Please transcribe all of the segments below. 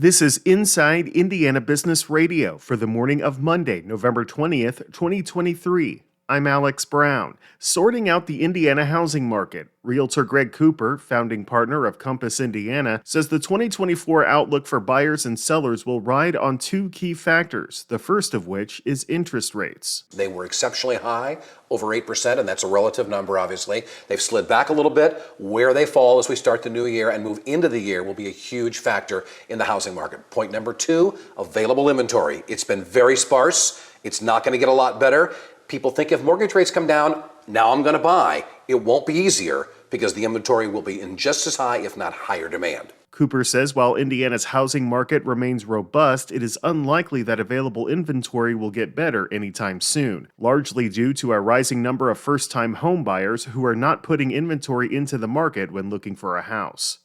This is Inside Indiana Business Radio for the morning of Monday, November 20th, 2023. I'm Alex Brown. Sorting out the Indiana housing market, Realtor Greg Cooper, founding partner of Compass Indiana, says the 2024 outlook for buyers and sellers will ride on two key factors, the first of which is interest rates. They were exceptionally high, over 8%, and that's a relative number, obviously. They've slid back a little bit. Where they fall as we start the new year and move into the year will be a huge factor in the housing market. Point number two, available inventory. It's been very sparse. It's not going to get a lot better. People think if mortgage rates come down, now I'm going to buy. It won't be easier because the inventory will be in just as high, if not higher demand. Cooper says while Indiana's housing market remains robust, it is unlikely that available inventory will get better anytime soon, largely due to a rising number of first-time home buyers who are not putting inventory into the market when looking for a house.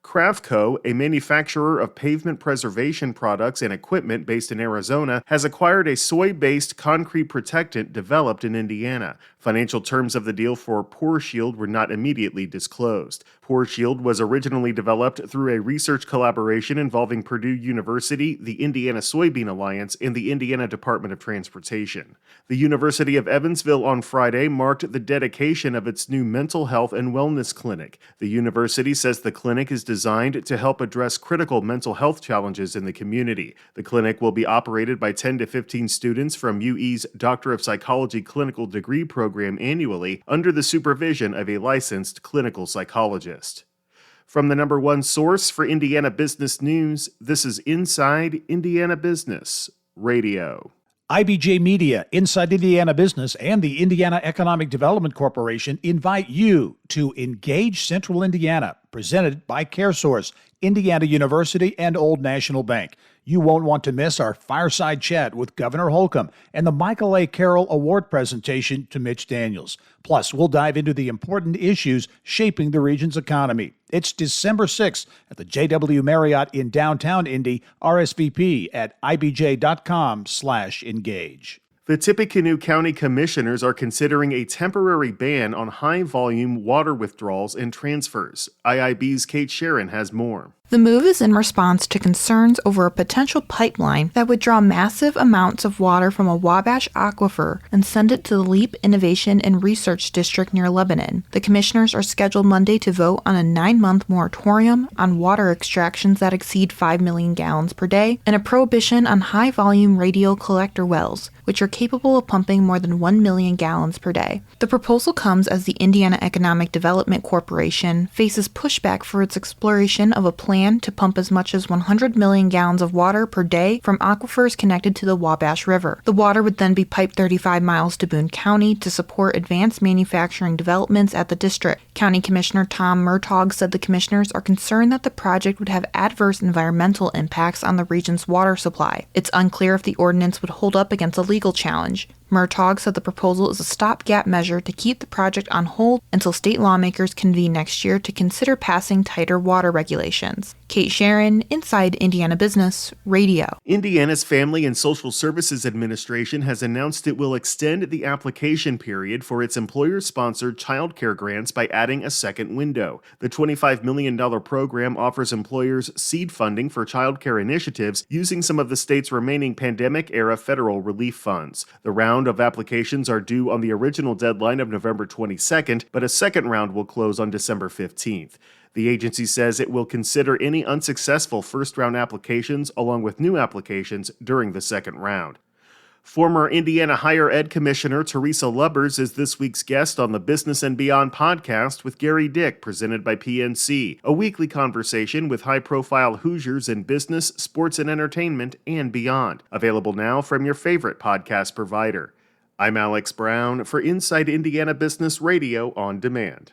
Cravco, a manufacturer of pavement preservation products and equipment based in Arizona, has acquired a soy-based concrete protectant developed in Indiana. Financial terms of the deal for PourShield were not immediately disclosed. PourShield was originally developed through a research collaboration involving Purdue University, the Indiana Soybean Alliance, and the Indiana Department of Transportation. The University of Evansville on Friday marked the dedication of its new mental health and wellness clinic. The university says the clinic is designed to help address critical mental health challenges in the community. The clinic will be operated by 10 to 15 students from UE's Doctor of Psychology clinical degree program annually under the supervision of a licensed clinical psychologist. From the number one source for Indiana business news, this is Inside Indiana Business Radio. IBJ Media, Inside Indiana Business, and the Indiana Economic Development Corporation invite you to Engage Central Indiana, presented by CareSource, Indiana University, and Old National Bank. You won't want to miss our fireside chat with Governor Holcomb and the Michael A. Carroll Award presentation to Mitch Daniels. Plus, we'll dive into the important issues shaping the region's economy. It's December 6th at the JW Marriott in downtown Indy. RSVP at ibj.com/engage. The Tippecanoe County Commissioners are considering a temporary ban on high-volume water withdrawals and transfers. IIB's Kate Sharon has more. The move is in response to concerns over a potential pipeline that would draw massive amounts of water from a Wabash aquifer and send it to the LEAP Innovation and Research District near Lebanon. The commissioners are scheduled Monday to vote on a 9-month moratorium on water extractions that exceed 5 million gallons per day and a prohibition on high-volume radial collector wells, which are capable of pumping more than 1 million gallons per day. The proposal comes as the Indiana Economic Development Corporation faces pushback for its exploration of a plan to pump as much as 100 million gallons of water per day from aquifers connected to the Wabash River. The water would then be piped 35 miles to Boone County to support advanced manufacturing developments at the district. County Commissioner Tom Murtaugh said the commissioners are concerned that the project would have adverse environmental impacts on the region's water supply. It's unclear if the ordinance would hold up against a legal challenge. Murtaugh said the proposal is a stopgap measure to keep the project on hold until state lawmakers convene next year to consider passing tighter water regulations. Kate Sharon, Inside Indiana Business Radio. Indiana's Family and Social Services Administration has announced it will extend the application period for its employer-sponsored child care grants by adding a second window. The $25 million program offers employers seed funding for child care initiatives using some of the state's remaining pandemic-era federal relief funds. The round of applications are due on the original deadline of November 22nd, but a second round will close on December 15th. The agency says it will consider any unsuccessful first-round applications along with new applications during the second round. Former Indiana Higher Ed Commissioner Teresa Lubbers is this week's guest on the Business and Beyond podcast with Gary Dick, presented by PNC, a weekly conversation with high-profile Hoosiers in business, sports, and entertainment, and beyond. Available now from your favorite podcast provider. I'm Alex Brown for Inside Indiana Business Radio on Demand.